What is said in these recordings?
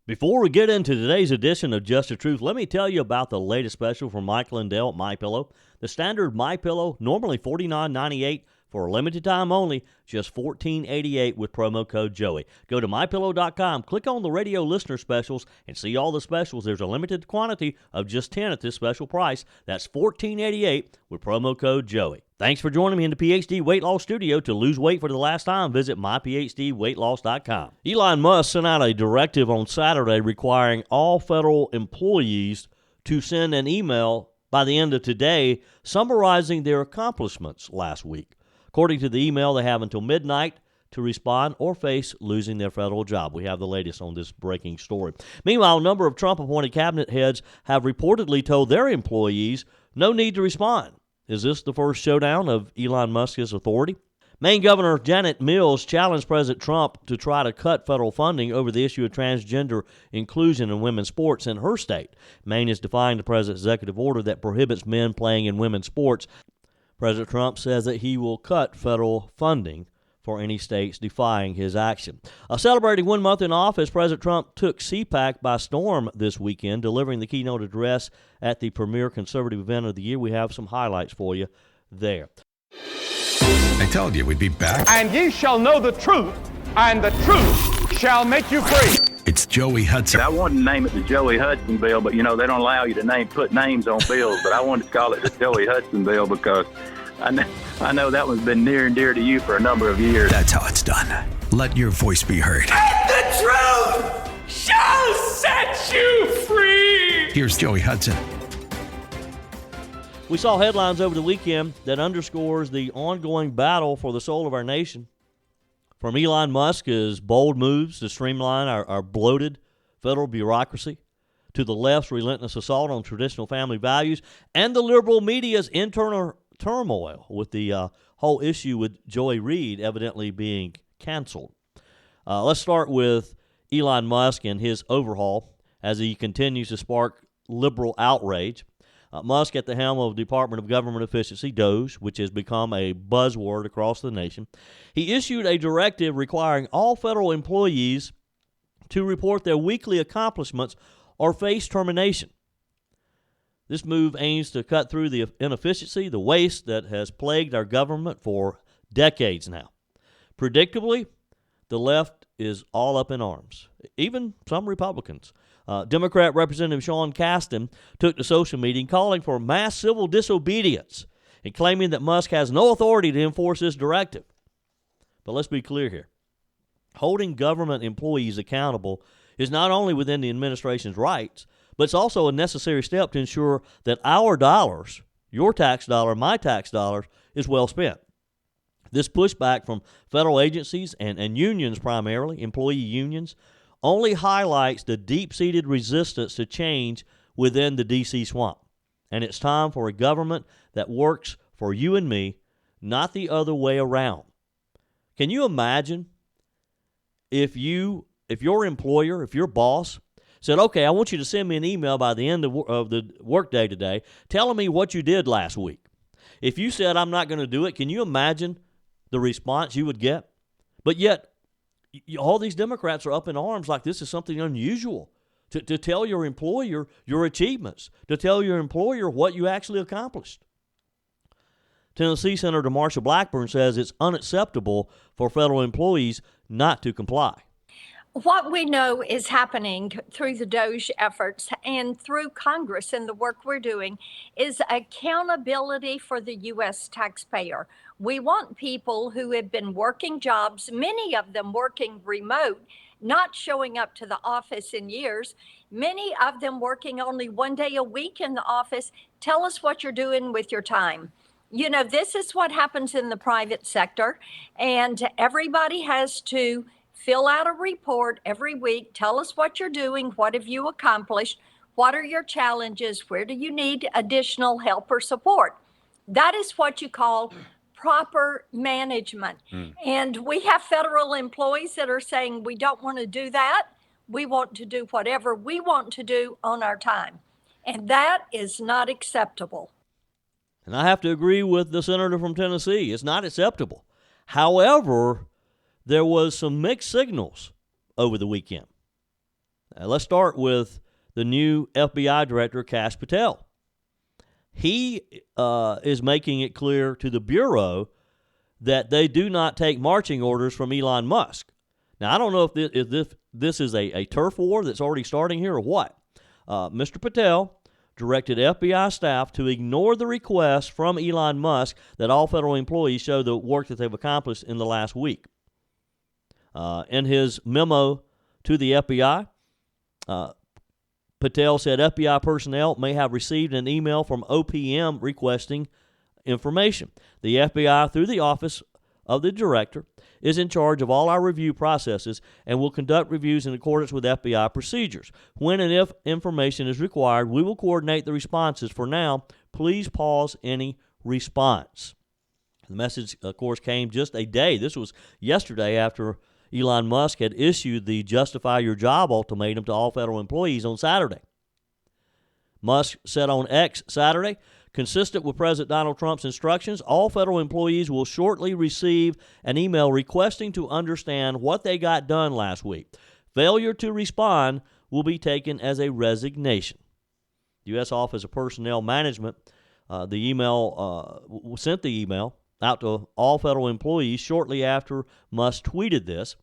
Before we get into today's edition of Just the Truth, let me tell you about the latest special from Mike Lindell at MyPillow. The standard MyPillow, normally $49.98 for a limited time only, just $14.88 with promo code Joey. Go to MyPillow.com, click on the radio listener specials, and see all the specials. There's a limited quantity of just 10 at this special price. That's $14.88 with promo code Joey. Thanks for joining me in the PhD Weight Loss Studio. To lose weight for the last time, visit myphdweightloss.com. Elon Musk sent out a directive on Saturday requiring all federal employees to send an email by the end of today summarizing their accomplishments last week. According to the email, they have until midnight to respond or face losing their federal job. We have the latest on this breaking story. Meanwhile, a number of Trump-appointed cabinet heads have reportedly told their employees no need to respond. Is this the first showdown of Elon Musk's authority? Maine Governor Janet Mills challenged President Trump to try to cut federal funding over the issue of transgender inclusion in women's sports in her state. Maine is defying the president's executive order that prohibits men playing in women's sports. President Trump says that he will cut federal funding for any states defying his action. Celebrating 1 month in office, President Trump took CPAC by storm this weekend, delivering the keynote address at the premier conservative event of the year. We have some highlights for you there. I told you we'd be back. And ye shall know the truth, and the truth shall make you free. It's Joey Hudson. I wanted to name it the Joey Hudson bill, but, they don't allow you to put names on bills. But I wanted to call it the Joey Hudson bill because I know that one's been near and dear to you for a number of years. That's how it's done. Let your voice be heard. And the truth shall set you free. Here's Joey Hudson. We saw headlines over the weekend that underscores the ongoing battle for the soul of our nation. From Elon Musk's bold moves to streamline our bloated federal bureaucracy, to the left's relentless assault on traditional family values, and the liberal media's internal turmoil with the whole issue with Joy Reid evidently being canceled. Let's start with Elon Musk and his overhaul as he continues to spark liberal outrage. Musk at the helm of the Department of Government Efficiency, DOGE, which has become a buzzword across the nation. He issued a directive requiring all federal employees to report their weekly accomplishments or face termination. This move aims to cut through the inefficiency, the waste that has plagued our government for decades now. Predictably, the left is all up in arms, even some Republicans. Democrat Representative Sean Casten took to social media calling for mass civil disobedience and claiming that Musk has no authority to enforce this directive. But let's be clear here. Holding government employees accountable is not only within the administration's rights, but it's also a necessary step to ensure that our dollars, your tax dollar, my tax dollars, is well spent. This pushback from federal agencies and unions primarily, employee unions, only highlights the deep-seated resistance to change within the D.C. swamp. And it's time for a government that works for you and me, not the other way around. Can you imagine if your employer, if your boss said, okay, I want you to send me an email by the end of the workday today telling me what you did last week. If you said, I'm not going to do it, can you imagine the response you would get? But yet, all these Democrats are up in arms like this is something unusual, to tell your employer your achievements, to tell your employer what you actually accomplished. Tennessee Senator Marsha Blackburn says it's unacceptable for federal employees not to comply. What we know is happening through the DOGE efforts and through Congress and the work we're doing is accountability for the U.S. taxpayer. We want people who have been working jobs, many of them working remote, not showing up to the office in years, many of them working only 1 day a week in the office. Tell us what you're doing with your time. This is what happens in the private sector, and everybody has to fill out a report every week. Tell us what you're doing. What have you accomplished? What are your challenges? Where do you need additional help or support? That is what you call proper management. And we have federal employees that are saying, we don't want to do that. We want to do whatever we want to do on our time. And that is not acceptable. And I have to agree with the senator from Tennessee. It's not acceptable. However, there was some mixed signals over the weekend. Let's start with the new FBI director, Kash Patel. He is making it clear to the Bureau that they do not take marching orders from Elon Musk. Now, I don't know if this is a turf war that's already starting here or what. Mr. Patel directed FBI staff to ignore the request from Elon Musk that all federal employees show the work that they've accomplished in the last week. In his memo to the FBI, Patel said FBI personnel may have received an email from OPM requesting information. The FBI, through the Office of the Director, is in charge of all our review processes and will conduct reviews in accordance with FBI procedures. When and if information is required, we will coordinate the responses. For now, please pause any response. The message, of course, came just a day. This was yesterday after Elon Musk had issued the Justify Your Job ultimatum to all federal employees on Saturday. Musk said on X Saturday, consistent with President Donald Trump's instructions, all federal employees will shortly receive an email requesting to understand what they got done last week. Failure to respond will be taken as a resignation. The U.S. Office of Personnel Management sent the email out to all federal employees shortly after Musk tweeted this.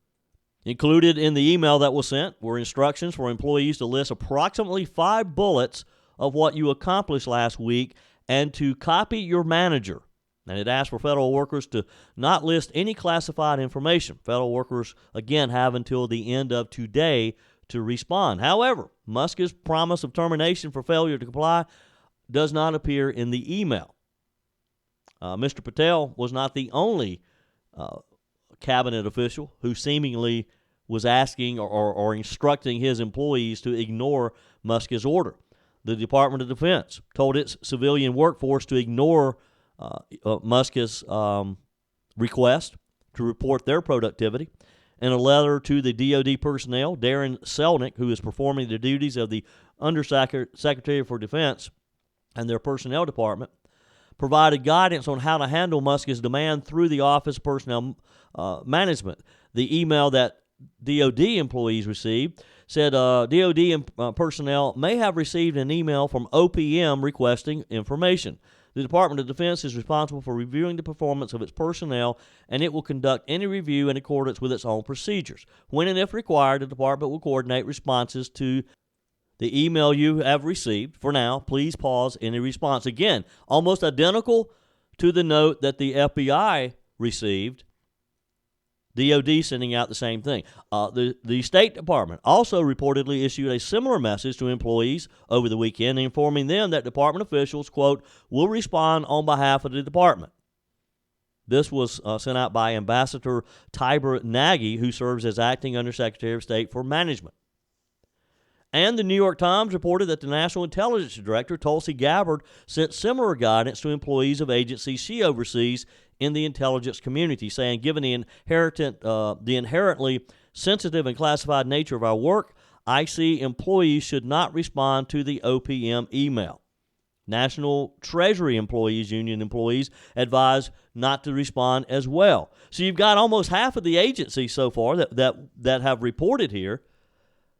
Included in the email that was sent were instructions for employees to list approximately 5 bullets of what you accomplished last week and to copy your manager. And it asked for federal workers to not list any classified information. Federal workers, again, have until the end of today to respond. However, Musk's promise of termination for failure to comply does not appear in the email. Mr. Patel was not the only cabinet official who seemingly was asking or instructing his employees to ignore Musk's order. The Department of Defense told its civilian workforce to ignore Musk's request to report their productivity. In a letter to the DoD personnel, Darren Selnick, who is performing the duties of the Undersecretary for Defense and their personnel department, provided guidance on how to handle Musk's demand through the Office of Personnel Management. The email that DoD employees received said DoD personnel may have received an email from OPM requesting information. The Department of Defense is responsible for reviewing the performance of its personnel, and it will conduct any review in accordance with its own procedures. When and if required, the department will coordinate responses to the email you have received. For now, please pause any response. Again, almost identical to the note that the FBI received. DoD sending out the same thing. The State Department also reportedly issued a similar message to employees over the weekend, informing them that department officials, quote, will respond on behalf of the department. This was sent out by Ambassador Tibor Nagy, who serves as acting Undersecretary of State for Management. And the New York Times reported that the National Intelligence Director, Tulsi Gabbard, sent similar guidance to employees of agencies she oversees in the intelligence community, saying, given the inherently sensitive and classified nature of our work, IC employees should not respond to the OPM email. National Treasury Employees Union employees advised not to respond as well. So you've got almost half of the agencies so far that have reported here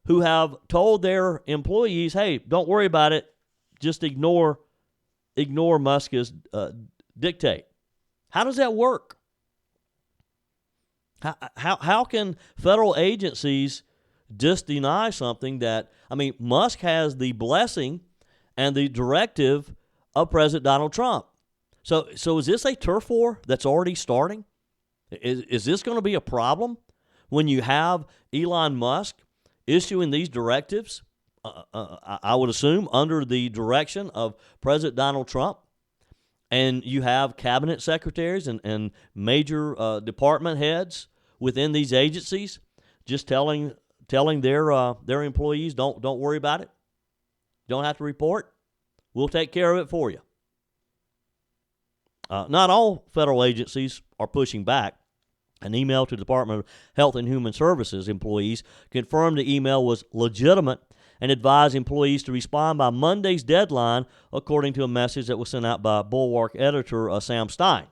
who have told their employees, hey, don't worry about it, just ignore Musk's dictate. How does that work? How can federal agencies just deny something that, Musk has the blessing and the directive of President Donald Trump. So is this a turf war that's already starting? Is this going to be a problem when you have Elon Musk issuing these directives, I would assume, under the direction of President Donald Trump? And you have cabinet secretaries and major department heads within these agencies just telling their employees, don't worry about it. Don't have to report. We'll take care of it for you. Not all federal agencies are pushing back. An email to the Department of Health and Human Services employees confirmed the email was legitimate and advised employees to respond by Monday's deadline, according to a message that was sent out by Bulwark editor Sam Stein.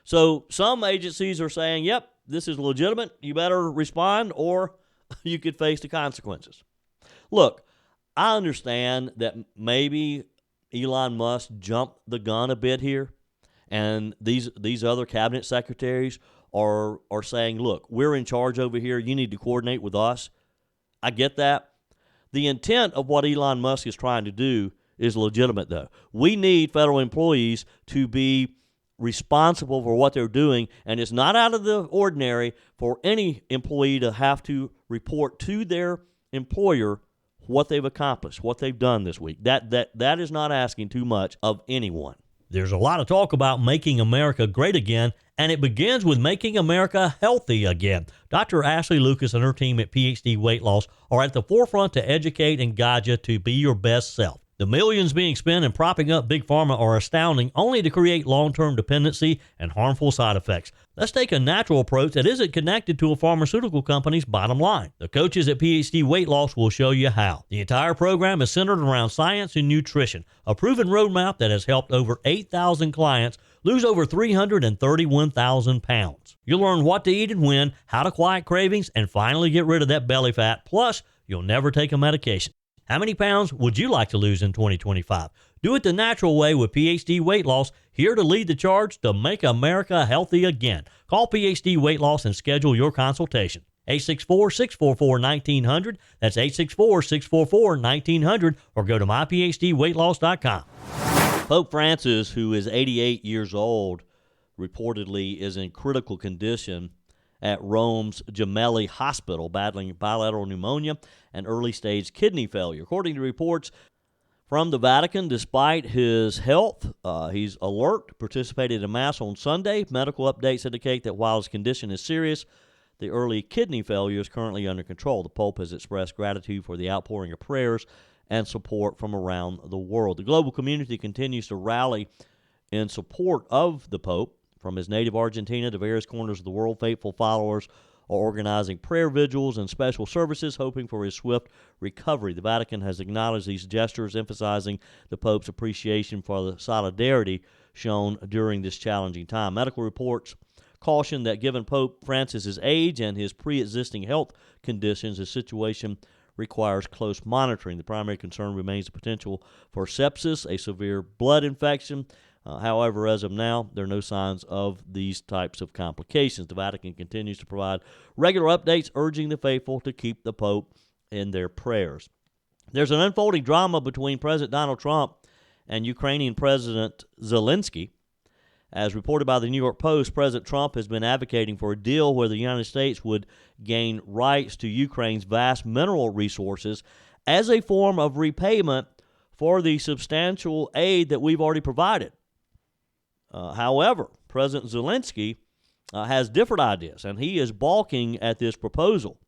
So some agencies are saying, yep, this is legitimate, you better respond, or you could face the consequences. Look, I understand that maybe Elon Musk jumped the gun a bit here, and these other cabinet secretaries are saying, look, we're in charge over here. You need to coordinate with us. I get that. The intent of what Elon Musk is trying to do is legitimate, though. We need federal employees to be responsible for what they're doing, and it's not out of the ordinary for any employee to have to report to their employer what they've accomplished, what they've done this week. That is not asking too much of anyone. There's a lot of talk about making America great again, and it begins with making America healthy again. Dr. Ashley Lucas and her team at PhD Weight Loss are at the forefront to educate and guide you to be your best self. The millions being spent in propping up Big Pharma are astounding, only to create long-term dependency and harmful side effects. Let's take a natural approach that isn't connected to a pharmaceutical company's bottom line. The coaches at PhD Weight Loss will show you how. The entire program is centered around science and nutrition, a proven roadmap that has helped over 8,000 clients lose over 331,000 pounds. You'll learn what to eat and when, how to quiet cravings, and finally get rid of that belly fat. Plus, you'll never take a medication. How many pounds would you like to lose in 2025? Do it the natural way with PhD Weight Loss, here to lead the charge to make America healthy again. Call PhD Weight Loss and schedule your consultation. 864-644-1900. That's 864-644-1900, or go to myphdweightloss.com. Pope Francis, who is 88 years old, reportedly is in critical condition at Rome's Gemelli Hospital, battling bilateral pneumonia and early-stage kidney failure. According to reports from the Vatican, despite his health, he's alert, participated in Mass on Sunday. Medical updates indicate that while his condition is serious, the early kidney failure is currently under control. The Pope has expressed gratitude for the outpouring of prayers and support from around the world. The global community continues to rally in support of the Pope. From his native Argentina to various corners of the world, faithful followers are organizing prayer vigils and special services, hoping for his swift recovery. The Vatican has acknowledged these gestures, emphasizing the Pope's appreciation for the solidarity shown during this challenging time. Medical reports caution that given Pope Francis's age and his pre-existing health conditions, his situation requires close monitoring. The primary concern remains the potential for sepsis, a severe blood infection. However, as of now, there are no signs of these types of complications. The Vatican continues to provide regular updates, urging the faithful to keep the Pope in their prayers. There's an unfolding drama between President Donald Trump and Ukrainian President Zelensky. As reported by the New York Post, President Trump has been advocating for a deal where the United States would gain rights to Ukraine's vast mineral resources as a form of repayment for the substantial aid that we've already provided. However, President Zelensky has different ideas, and he is balking at this proposal,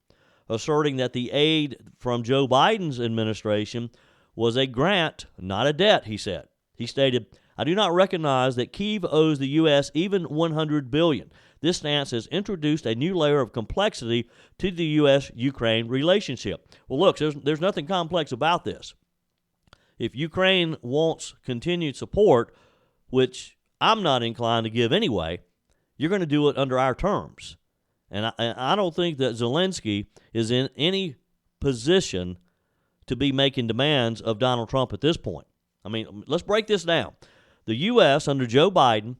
asserting that the aid from Joe Biden's administration was a grant, not a debt, he said. He stated, "I do not recognize that Kyiv owes the U.S. even $100 billion. This stance has introduced a new layer of complexity to the U.S.-Ukraine relationship." Well, look, there's nothing complex about this. If Ukraine wants continued support, which I'm not inclined to give anyway, you're going to do it under our terms. And I don't think that Zelensky is in any position to be making demands of Donald Trump at this point. I mean, let's break this down. The U.S., under Joe Biden,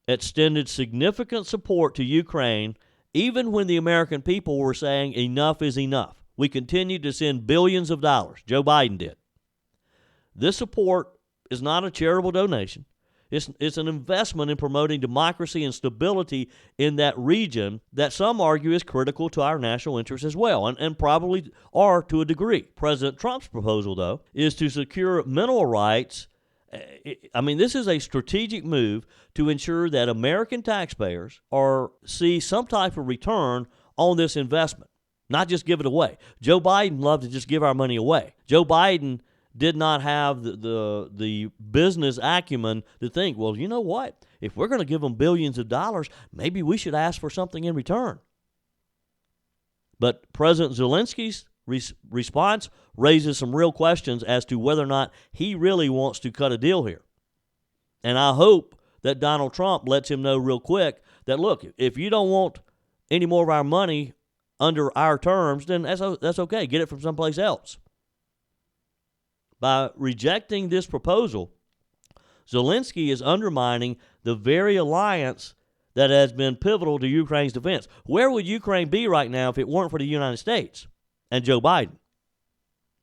extended significant support to Ukraine even when the American people were saying enough is enough. We continued to send billions of dollars. Joe Biden did. This support is not a charitable donation. It's an investment in promoting democracy and stability in that region that some argue is critical to our national interests as well, and probably are to a degree. President Trump's proposal, though, is to secure mineral rights. I mean, this is a strategic move to ensure that American taxpayers see some type of return on this investment, not just give it away. Joe Biden loved to just give our money away. Joe Biden did not have the business acumen to think, well, you know what? If we're going to give them billions of dollars, maybe we should ask for something in return. But President Zelensky's response raises some real questions as to whether or not he really wants to cut a deal here. And I hope that Donald Trump lets him know real quick that, look, if you don't want any more of our money under our terms, then that's okay. Get it from someplace else. By rejecting this proposal, Zelensky is undermining the very alliance that has been pivotal to Ukraine's defense. Where would Ukraine be right now if it weren't for the United States and Joe Biden?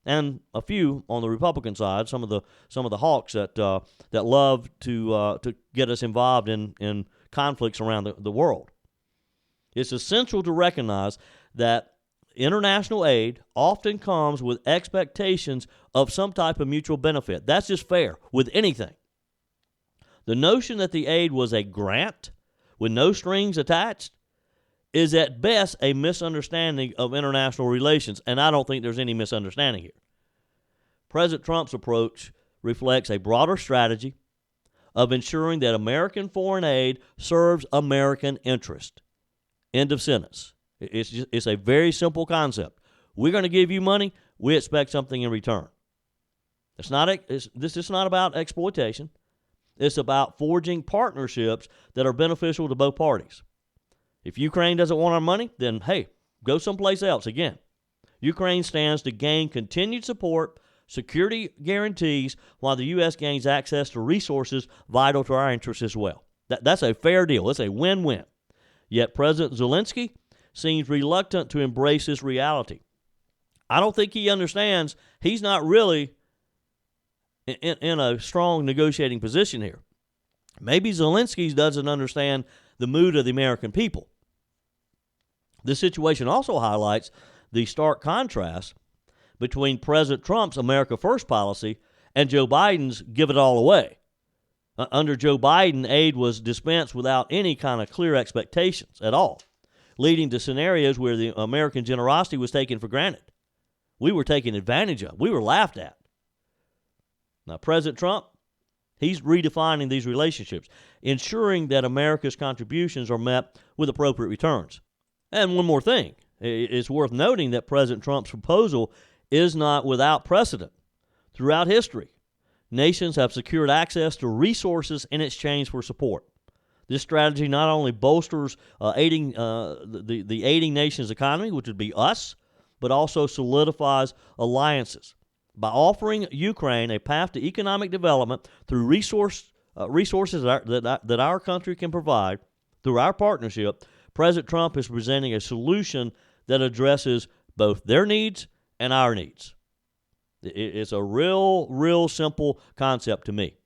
And a few on the Republican side, some of the hawks that love to get us involved in conflicts around the world. It's essential to recognize that international aid often comes with expectations of some type of mutual benefit. That's just fair with anything. The notion that the aid was a grant with no strings attached is at best a misunderstanding of international relations, and I don't think there's any misunderstanding here. President Trump's approach reflects a broader strategy of ensuring that American foreign aid serves American interest. End of sentence. It's a very simple concept. We're going to give you money. We expect something in return. This is not about exploitation. It's about forging partnerships that are beneficial to both parties. If Ukraine doesn't want our money, then, hey, go someplace else. Again, Ukraine stands to gain continued support, security guarantees, while the U.S. gains access to resources vital to our interests as well. That's a fair deal. It's a win-win. Yet President Zelensky seems reluctant to embrace this reality. I don't think he understands he's not really in a strong negotiating position here. Maybe Zelensky doesn't understand the mood of the American people. This situation also highlights the stark contrast between President Trump's America First policy and Joe Biden's give it all away. Under Joe Biden, aid was dispensed without any kind of clear expectations at all, leading to scenarios where the American generosity was taken for granted. We were taken advantage of. We were laughed at. Now, President Trump, he's redefining these relationships, ensuring that America's contributions are met with appropriate returns. And one more thing, it's worth noting that President Trump's proposal is not without precedent. Throughout history, nations have secured access to resources in exchange for support. This strategy not only bolsters aiding the aiding nation's economy, which would be us, but also solidifies alliances. By offering Ukraine a path to economic development through resources that our country can provide through our partnership, President Trump is presenting a solution that addresses both their needs and our needs. It's a real simple concept to me.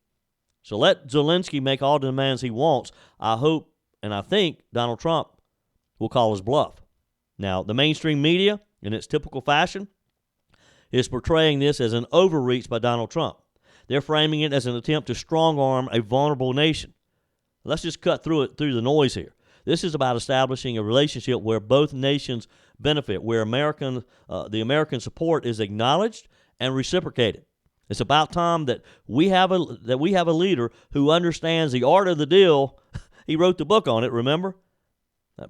So let Zelensky make all the demands he wants. I hope and I think Donald Trump will call his bluff. Now, the mainstream media, in its typical fashion, is portraying this as an overreach by Donald Trump. They're framing it as an attempt to strong-arm a vulnerable nation. Let's just cut through the noise here. This is about establishing a relationship where both nations benefit, where the American support is acknowledged and reciprocated. It's about time that we have a leader who understands the art of the deal. He wrote the book on it, remember?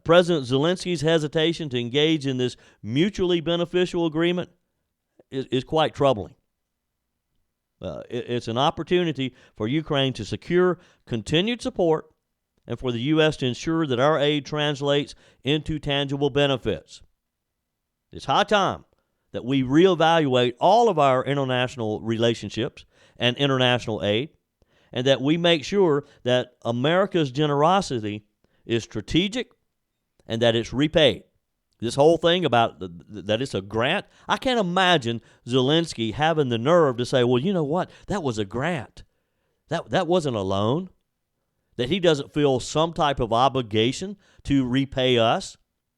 President Zelensky's hesitation to engage in this mutually beneficial agreement is quite troubling. It's an opportunity for Ukraine to secure continued support and for the U.S. to ensure that our aid translates into tangible benefits. It's high time that we reevaluate all of our international relationships and international aid, and that we make sure that America's generosity is strategic and that it's repaid. This whole thing about that it's a grant, I can't imagine Zelensky having the nerve to say, well, you know what, that was a grant. That wasn't a loan. That he doesn't feel some type of obligation to repay us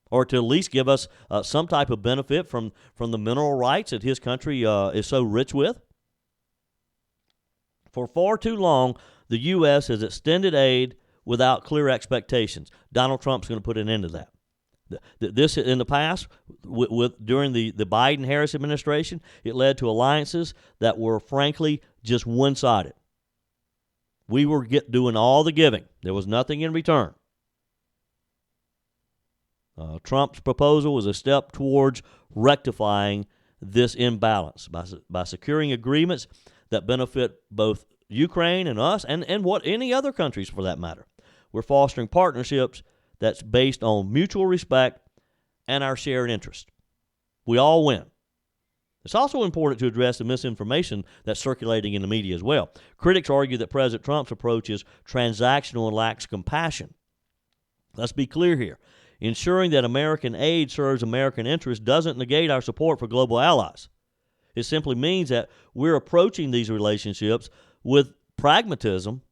or to at least give us some type of benefit from the mineral rights that his country is so rich with. For far too long, the U.S. has extended aid without clear expectations. Donald Trump's going to put an end to that. This in the past, during the Biden-Harris administration, it led to alliances that were frankly just one-sided. We were doing all the giving. There was nothing in return. Trump's proposal was a step towards rectifying this imbalance by securing agreements that benefit both Ukraine and us and any other countries for that matter. We're fostering partnerships that's based on mutual respect and our shared interest. We all win. It's also important to address the misinformation that's circulating in the media as well. Critics argue that President Trump's approach is transactional and lacks compassion. Let's be clear here. Ensuring that American aid serves American interests doesn't negate our support for global allies. It simply means that we're approaching these relationships with pragmatism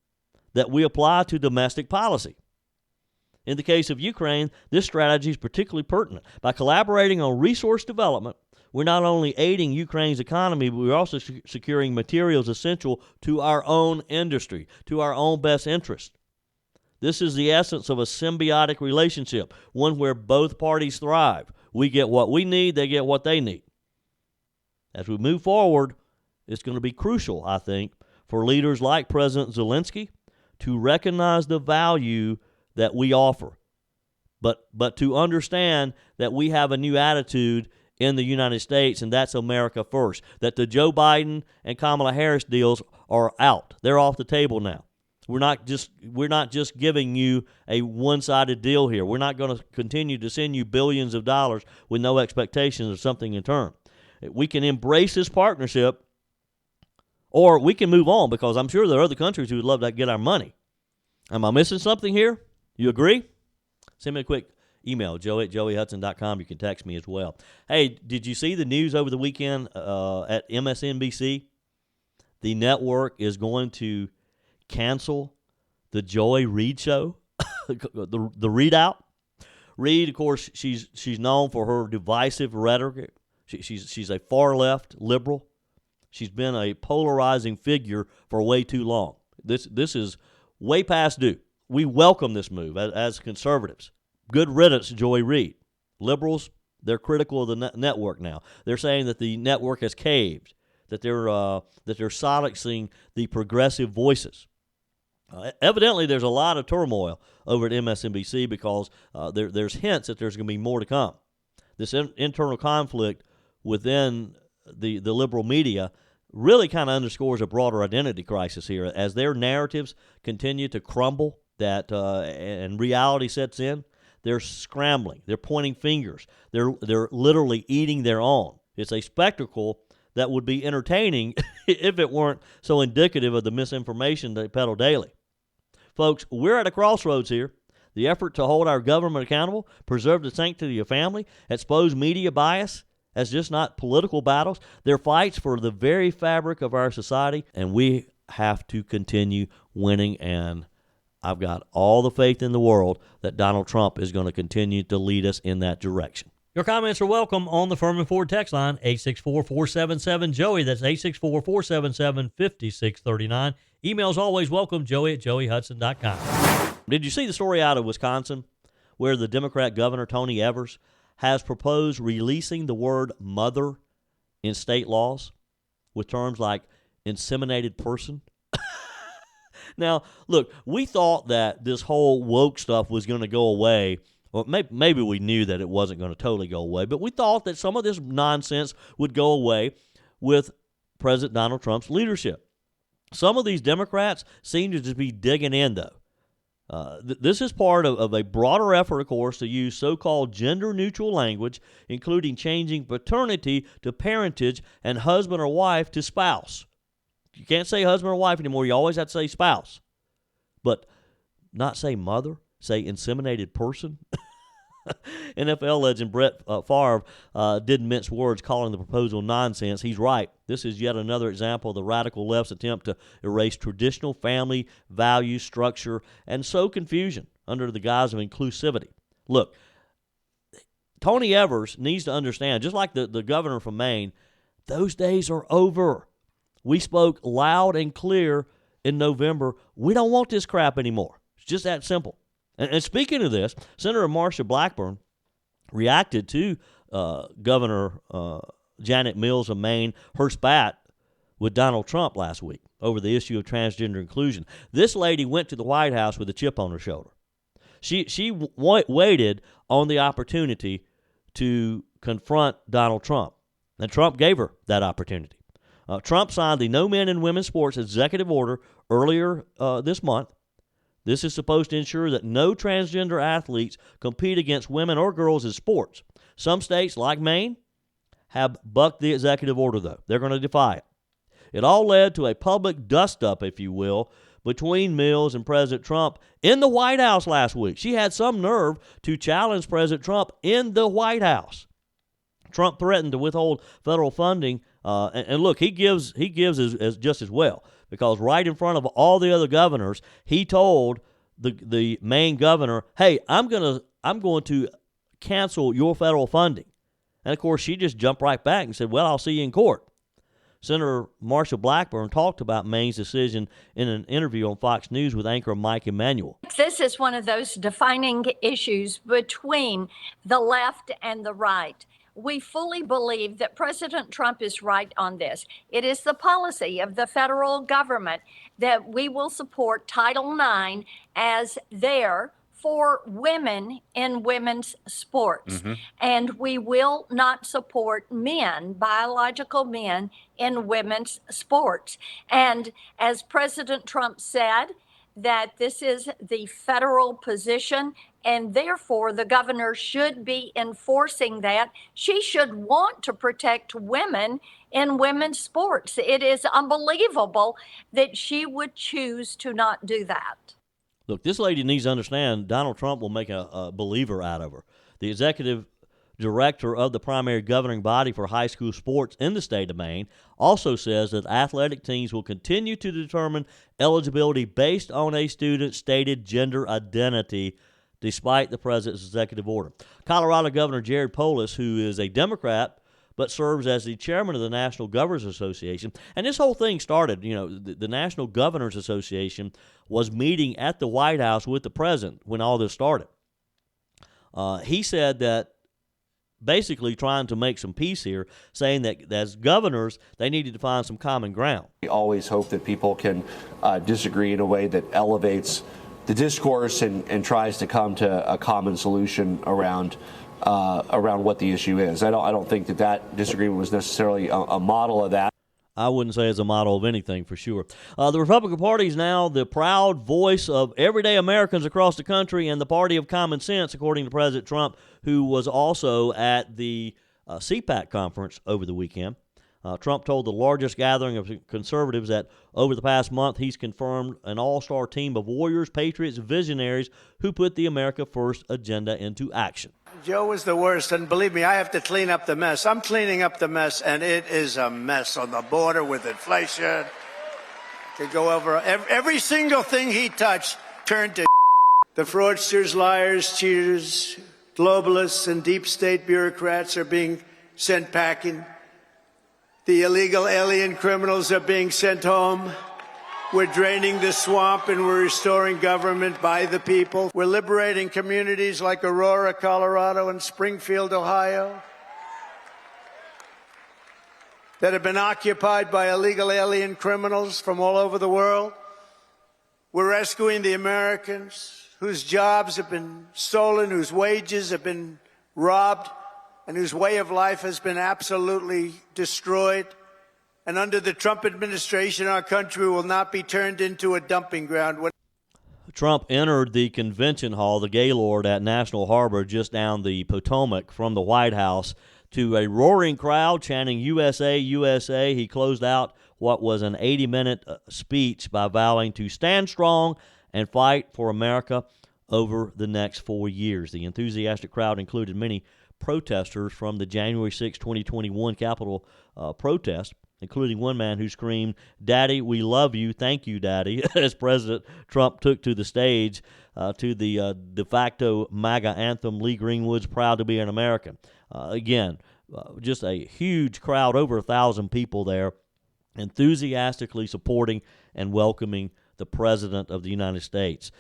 that we apply to domestic policy. In the case of Ukraine, this strategy is particularly pertinent. By collaborating on resource development, we're not only aiding Ukraine's economy, but we're also securing materials essential to our own industry, to our own best interest. This is the essence of a symbiotic relationship, one where both parties thrive. We get what we need, they get what they need. As we move forward, it's going to be crucial, I think, for leaders like President Zelensky to recognize the value that we offer, but to understand that we have a new attitude in the United States, and that's America first. That the Joe Biden and Kamala Harris deals are out. They're off the table now. We're not just giving you a one-sided deal here. We're not going to continue to send you billions of dollars with no expectations of something in turn. We can embrace this partnership, or we can move on, because I'm sure there are other countries who would love to get our money. Am I missing something here? You agree? Send me a quick email, joe@joeyhudson.com. You can text me as well. Hey, did you see the news over the weekend at MSNBC? The network is going to cancel the Joy Reid show, the Readout. Reid, of course, she's known for her divisive rhetoric. She's a far-left liberal. She's been a polarizing figure for way too long. This is way past due. We welcome this move as conservatives. Good riddance, Joy Reid. Liberals, they're critical of the network now. They're saying that the network has caved, that they're silencing the progressive voices. Evidently, there's a lot of turmoil over at MSNBC because there's hints that there's going to be more to come. This internal conflict within the liberal media really kind of underscores a broader identity crisis here. As their narratives continue to crumble, and reality sets in, they're scrambling. They're pointing fingers. They're literally eating their own. It's a spectacle that would be entertaining if it weren't so indicative of the misinformation they peddle daily. Folks, we're at a crossroads here. The effort to hold our government accountable, preserve the sanctity of family, expose media bias as just not political battles. They're fights for the very fabric of our society, and we have to continue winning, and I've got all the faith in the world that Donald Trump is going to continue to lead us in that direction. Your comments are welcome on the Firmin Ford text line, 864-477-JOEY. That's 864-477-5639. Emails always welcome, joey@joeyhudson.com. Did you see the story out of Wisconsin where the Democrat governor, Tony Evers, has proposed releasing the word mother in state laws with terms like inseminated person? Now, look, we thought that this whole woke stuff was going to go away. Well, maybe we knew that it wasn't going to totally go away, but we thought that some of this nonsense would go away with President Donald Trump's leadership. Some of these Democrats seem to just be digging in, though. This is part of a broader effort, of course, to use so-called gender-neutral language, including changing paternity to parentage and husband or wife to spouse. You can't say husband or wife anymore. You always have to say spouse. But not say mother, say inseminated person. NFL legend Brett Favre didn't mince words calling the proposal nonsense. He's right. This is yet another example of the radical left's attempt to erase traditional family value structure and sow confusion under the guise of inclusivity. Look, Tony Evers needs to understand, just like the governor from Maine, those days are over. We spoke loud and clear in November. We don't want this crap anymore. It's just that simple. And speaking of this, Senator Marsha Blackburn reacted to Governor Janet Mills of Maine, her spat with Donald Trump last week over the issue of transgender inclusion. This lady went to the White House with a chip on her shoulder. She waited on the opportunity to confront Donald Trump, and Trump gave her that opportunity. Trump signed the No Men in Women's Sports executive order earlier this month. This is supposed to ensure that no transgender athletes compete against women or girls in sports. Some states, like Maine, have bucked the executive order, though. They're going to defy it. It all led to a public dust-up, if you will, between Mills and President Trump in the White House last week. She had some nerve to challenge President Trump in the White House. Trump threatened to withhold federal funding, and look, he gives as just as well, because right in front of all the other governors, he told the Maine governor, "Hey, I'm going to cancel your federal funding." And of course, she just jumped right back and said, "Well, I'll see you in court." Senator Marsha Blackburn talked about Maine's decision in an interview on Fox News with anchor Mike Emanuel. This is one of those defining issues between the left and the right. We fully believe that President Trump is right on this. It is the policy of the federal government that we will support Title IX as there for women in women's sports. And we will not support men, biological men, in women's sports. And as President Trump said, that this is the federal position, and therefore the governor should be enforcing that. She should want to protect women in women's sports. It is unbelievable that she would choose to not do that. Look, this lady needs to understand Donald Trump will make a believer out of her. The executive director of the primary governing body for high school sports in the state of Maine also says that athletic teams will continue to determine eligibility based on a student's stated gender identity, despite the president's executive order. Colorado Governor Jared Polis, who is a Democrat but serves as the chairman of the National Governors Association. And this whole thing started, the National Governors Association was meeting at the White House with the president when all this started. He said that basically trying to make some peace here, saying that as governors, they needed to find some common ground. We always hope that people can disagree in a way that elevates the discourse and tries to come to a common solution around what the issue is. I don't think that disagreement was necessarily a model of that. I wouldn't say it's a model of anything, for sure. The Republican Party is now the proud voice of everyday Americans across the country and the party of common sense, according to President Trump, who was also at the CPAC conference over the weekend. Trump told the largest gathering of conservatives that over the past month he's confirmed an all-star team of warriors, patriots, visionaries who put the America First agenda into action. Joe was the worst, and believe me, I have to clean up the mess. I'm cleaning up the mess, and it is a mess on the border with inflation. Could go over every single thing he touched turned to the fraudsters, liars, cheaters, globalists, and deep state bureaucrats are being sent packing. The illegal alien criminals are being sent home. We're draining the swamp and we're restoring government by the people. We're liberating communities like Aurora, Colorado, and Springfield, Ohio, that have been occupied by illegal alien criminals from all over the world. We're rescuing the Americans whose jobs have been stolen, whose wages have been robbed, and whose way of life has been absolutely destroyed. And under the Trump administration, our country will not be turned into a dumping ground. Trump entered the convention hall, the Gaylord at National Harbor, just down the Potomac from the White House, to a roaring crowd chanting USA, USA. He closed out what was an 80-minute speech by vowing to stand strong and fight for America over the next 4 years. The enthusiastic crowd included many protesters from the January 6, 2021 Capitol protest, including one man who screamed, "Daddy, we love you, thank you, Daddy," as President Trump took to the stage to the de facto MAGA anthem, Lee Greenwood's Proud to be an American. Again, just a huge crowd, over 1,000 people there, enthusiastically supporting and welcoming the President of the United States.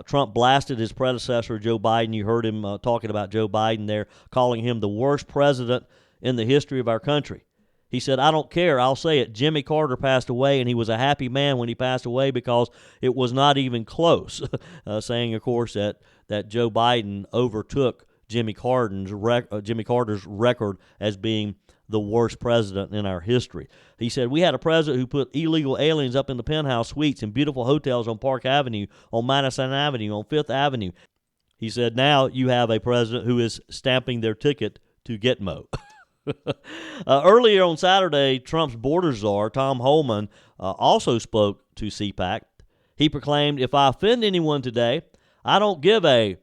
Trump blasted his predecessor, Joe Biden. You heard him talking about Joe Biden there, calling him the worst president in the history of our country. He said, "I don't care, I'll say it. Jimmy Carter passed away, and he was a happy man when he passed away because it was not even close," saying, of course, that Joe Biden overtook Jimmy Carter's record as being the worst president in our history. He said, "We had a president who put illegal aliens up in the penthouse suites in beautiful hotels on Park Avenue, on Madison Avenue, on Fifth Avenue." He said, "Now you have a president who is stamping their ticket to Gitmo." Earlier on Saturday, Trump's border czar, Tom Homan, also spoke to CPAC. He proclaimed, "If I offend anyone today, I don't give a..."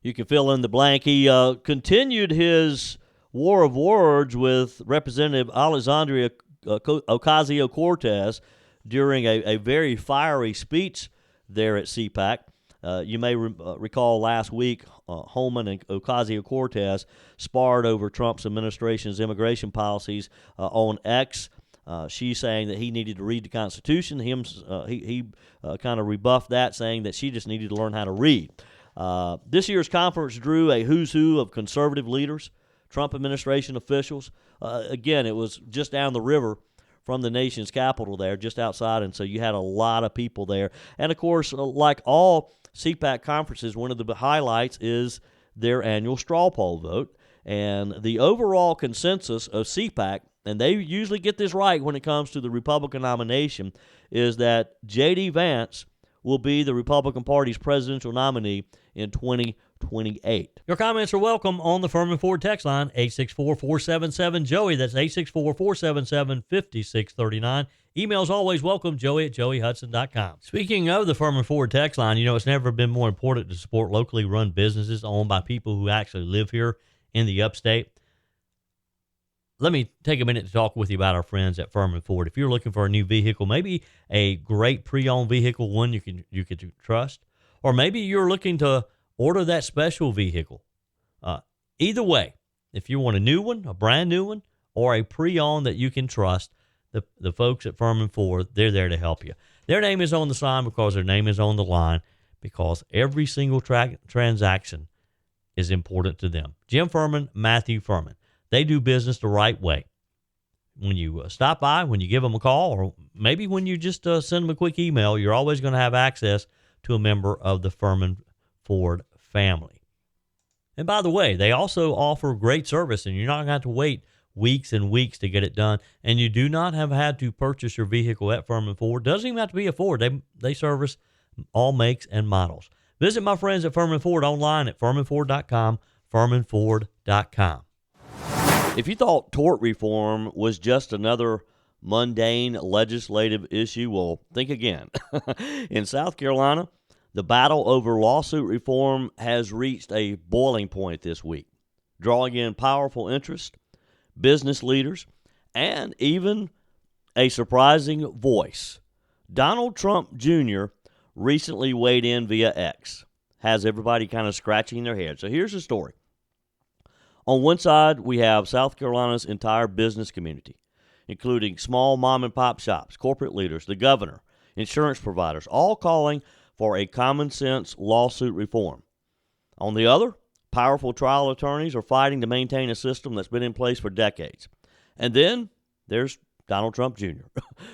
You can fill in the blank. He continued his war of words with Representative Alexandria Ocasio-Cortez during a very fiery speech there at CPAC. You may recall last week, Holman and Ocasio-Cortez sparred over Trump's administration's immigration policies on X. She's saying that he needed to read the Constitution. He kind of rebuffed that, saying that she just needed to learn how to read. This year's conference drew a who's who of conservative leaders, Trump administration officials. Again, it was just down the river from the nation's capital there, just outside, and so you had a lot of people there. And, of course, like all CPAC conferences, one of the highlights is their annual straw poll vote. And the overall consensus of CPAC, and they usually get this right when it comes to the Republican nomination, is that J.D. Vance will be the Republican Party's presidential nominee in 2028. Your comments are welcome on the Firmin Ford text line, 864-477-JOEY. That's 864-477-5639. Emails always welcome, joey@joeyhudson.com. Speaking of the Firmin Ford text line, it's never been more important to support locally run businesses owned by people who actually live here in the upstate. Let me take a minute to talk with you about our friends at Firmin Ford. If you're looking for a new vehicle, maybe a great pre-owned vehicle, one you can trust, or maybe you're looking to order that special vehicle. Either way, if you want a new one, a brand new one, or a pre-owned that you can trust, the folks at Firmin Ford, they're there to help you. Their name is on the sign because their name is on the line, because every single transaction is important to them. Jim Firmin, Matthew Firmin. They do business the right way. When you stop by, when you give them a call, or maybe when you just send them a quick email, you're always going to have access to a member of the Firmin Ford family. And by the way, they also offer great service, and you're not going to have to wait weeks and weeks to get it done. And you do not have had to purchase your vehicle at Firmin Ford. Doesn't even have to be a Ford. They service all makes and models. Visit my friends at Firmin Ford online at firminford.com, firminford.com. If you thought tort reform was just another mundane legislative issue, well, think again. In South Carolina, the battle over lawsuit reform has reached a boiling point this week, drawing in powerful interest, business leaders, and even a surprising voice. Donald Trump Jr. recently weighed in via X, has everybody kind of scratching their head. So here's the story. On one side, we have South Carolina's entire business community, including small mom-and-pop shops, corporate leaders, the governor, insurance providers, all calling for a common-sense lawsuit reform. On the other, powerful trial attorneys are fighting to maintain a system that's been in place for decades. And then there's Donald Trump Jr.,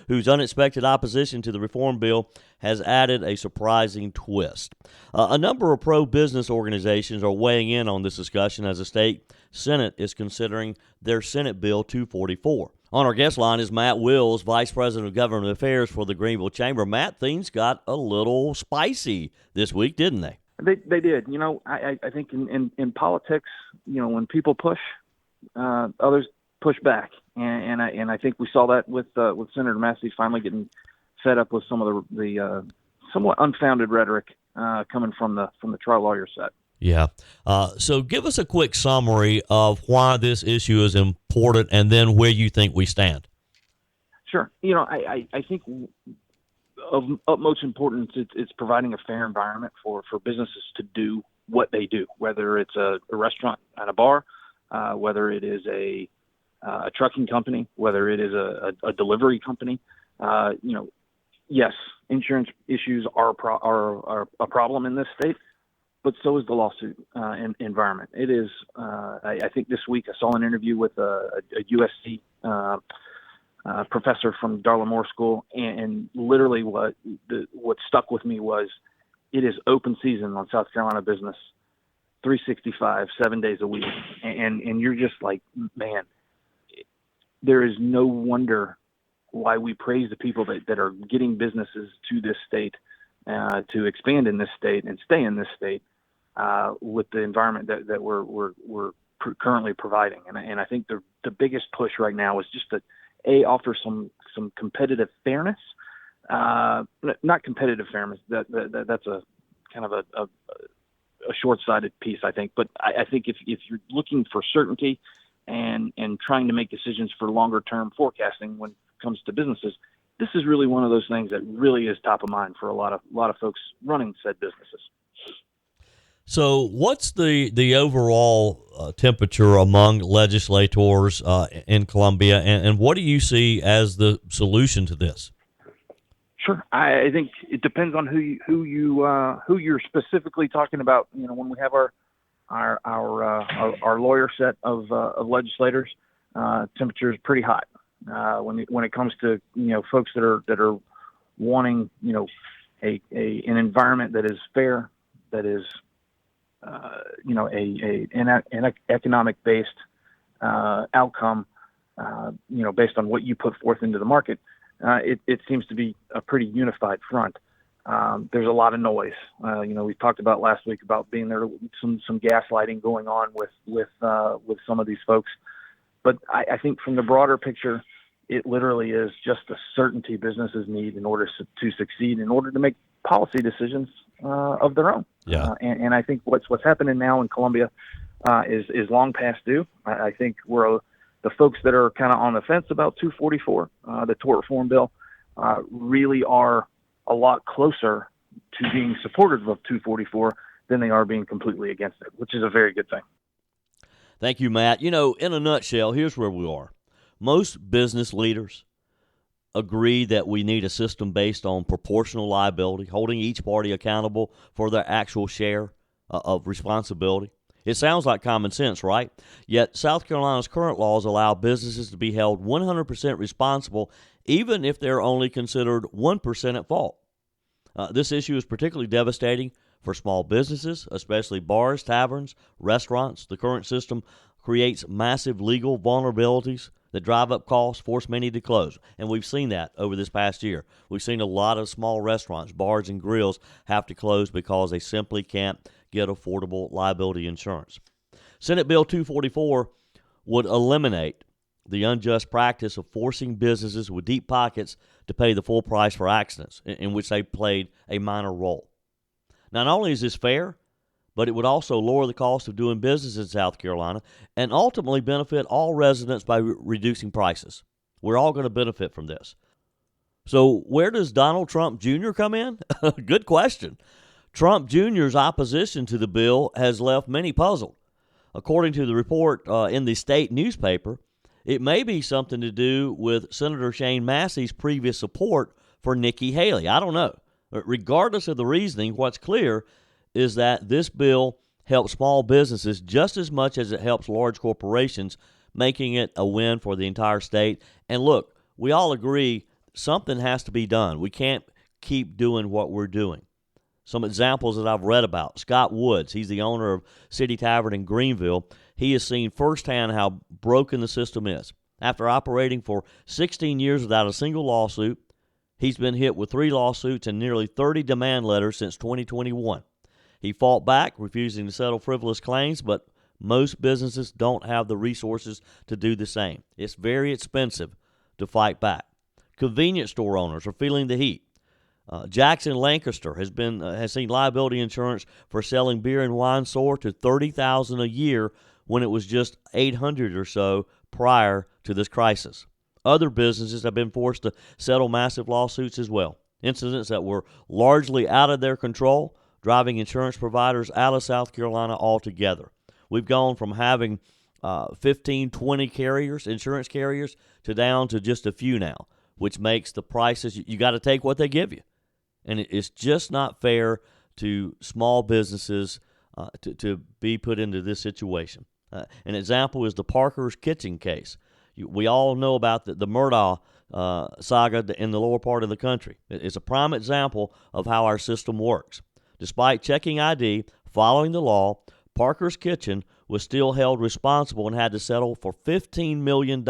whose unexpected opposition to the reform bill has added a surprising twist. A number of pro-business organizations are weighing in on this discussion as the state Senate is considering their Senate Bill 244. On our guest line is Matt Wills, Vice President of Government Affairs for the Greenville Chamber. Matt, things got a little spicy this week, didn't they? They did. I think in politics, when people push, others push back, and I think we saw that with Senator Massey finally getting fed up with some of the somewhat unfounded rhetoric coming from the trial lawyer set. Yeah. So give us a quick summary of why this issue is important, and then where you think we stand. Sure. I think of utmost importance, it's providing a fair environment for businesses to do what they do, whether it's a restaurant and a bar, whether it is a trucking company, whether it is a delivery company. Yes, insurance issues are a problem in this state, but so is the lawsuit environment. It is. I think this week I saw an interview with a USC professor from Darla Moore School, and literally what stuck with me was it is open season on South Carolina business, 365, 7 days a week, and you're just like, man, there is no wonder why we praise the people that are getting businesses to this state, to expand in this state and stay in this state, with the environment that we're currently providing. And I think the biggest push right now is just to offer some competitive fairness, not competitive fairness. That's a kind of a short-sighted piece, I think. But I think if you're looking for certainty and trying to make decisions for longer-term forecasting when it comes to businesses, this is really one of those things that really is top of mind for a lot of folks running said businesses. So what's the overall temperature among legislators in Columbia, and what do you see as the solution to this? Sure, I think it depends on who you're specifically talking about. You know, when we have our lawyer set of legislators, temperature is pretty hot. When it comes to folks that are wanting an environment that is fair, that is an economic based outcome, based on what you put forth into the market, it seems to be a pretty unified front. There's a lot of noise. We talked about last week about being there, some gaslighting going on with some of these folks. But I think from the broader picture, it literally is just the certainty businesses need in order to succeed, in order to make policy decisions of their own. Yeah. And I think what's happening now in Columbia is long past due. I think the folks that are kind of on the fence about 244, the tort reform bill, really are a lot closer to being supportive of 244 than they are being completely against it, which is a very good thing. Thank you, Matt. In a nutshell, here's where we are. Most business leaders agree that we need a system based on proportional liability, holding each party accountable for their actual share of responsibility. It sounds like common sense, right? Yet South Carolina's current laws allow businesses to be held 100% responsible, even if they're only considered 1% at fault. This issue is particularly devastating for small businesses, especially bars, taverns, restaurants. The current system creates massive legal vulnerabilities that drive up costs, force many to close. And we've seen that over this past year. We've seen a lot of small restaurants, bars, and grills have to close because they simply can't get affordable liability insurance. Senate Bill 244 would eliminate the unjust practice of forcing businesses with deep pockets to pay the full price for accidents in which they played a minor role. Not only is this fair, but it would also lower the cost of doing business in South Carolina and ultimately benefit all residents by reducing prices. We're all going to benefit from this. So where does Donald Trump Jr. come in? Good question. Trump Jr.'s opposition to the bill has left many puzzled. According to the report in the state newspaper, it may be something to do with Senator Shane Massey's previous support for Nikki Haley. I don't know. Regardless of the reasoning, what's clear is that this bill helps small businesses just as much as it helps large corporations, making it a win for the entire state. And look, we all agree something has to be done. We can't keep doing what we're doing. Some examples that I've read about. Scott Woods, he's the owner of City Tavern in Greenville. He has seen firsthand how broken the system is. After operating for 16 years without a single lawsuit, he's been hit with 3 lawsuits and nearly 30 demand letters since 2021. He fought back, refusing to settle frivolous claims, but most businesses don't have the resources to do the same. It's very expensive to fight back. Convenience store owners are feeling the heat. Jackson Lancaster has seen liability insurance for selling beer and wine soar to $30,000 a year when it was just $800 or so prior to this crisis. Other businesses have been forced to settle massive lawsuits as well. Incidents that were largely out of their control, driving insurance providers out of South Carolina altogether. We've gone from having 15, 20 insurance carriers, to down to just a few now, which makes the prices, you got to take what they give you. And it's just not fair to small businesses to be put into this situation. An example is the Parker's Kitchen case. We all know about the Murdaugh saga in the lower part of the country. It's a prime example of how our system works. Despite checking ID, following the law, Parker's Kitchen was still held responsible and had to settle for $15 million.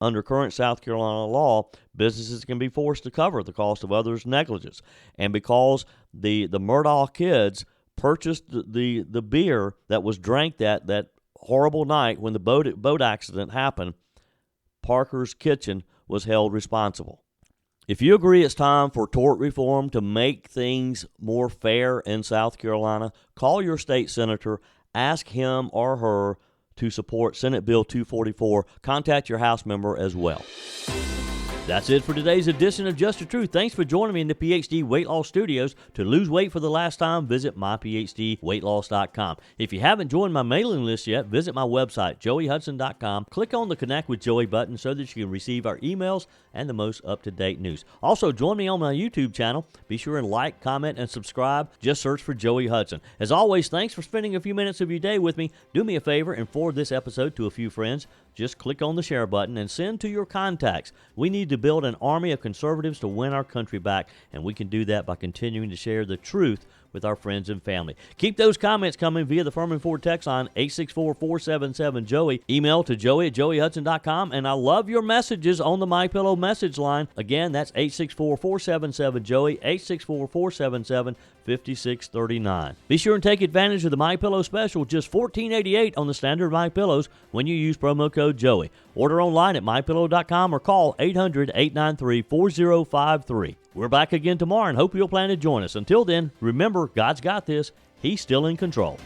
Under current South Carolina law, businesses can be forced to cover the cost of others' negligence. And because the Murdaugh kids purchased the beer that was drank that horrible night when the boat accident happened, Parker's Kitchen was held responsible. If you agree it's time for tort reform to make things more fair in South Carolina, call your state senator, ask him or her to support Senate Bill 244. Contact your House member as well. That's it for today's edition of Just the Truth. Thanks for joining me in the PhD Weight Loss Studios. To lose weight for the last time, visit myphdweightloss.com. If you haven't joined my mailing list yet, visit my website, joeyhudson.com. Click on the Connect with Joey button so that you can receive our emails and the most up-to-date news. Also, join me on my YouTube channel. Be sure and like, comment, and subscribe. Just search for Joey Hudson. As always, thanks for spending a few minutes of your day with me. Do me a favor and forward this episode to a few friends. Just click on the share button and send to your contacts. We need to build an army of conservatives to win our country back, and we can do that by continuing to share the truth with our friends and family. Keep those comments coming via the Firmin Ford text line 864-477-JOEY. Email to joey@joeyhudson.com, and I love your messages on the MyPillow message line. Again, that's 864-477-JOEY, 864-477-5639. Be sure and take advantage of the MyPillow special, just $14.88 on the standard MyPillows when you use promo code Joey. Order online at mypillow.com or call 800-893-4053. We're back again tomorrow and hope you'll plan to join us. Until then, remember, God's got this. He's still in control.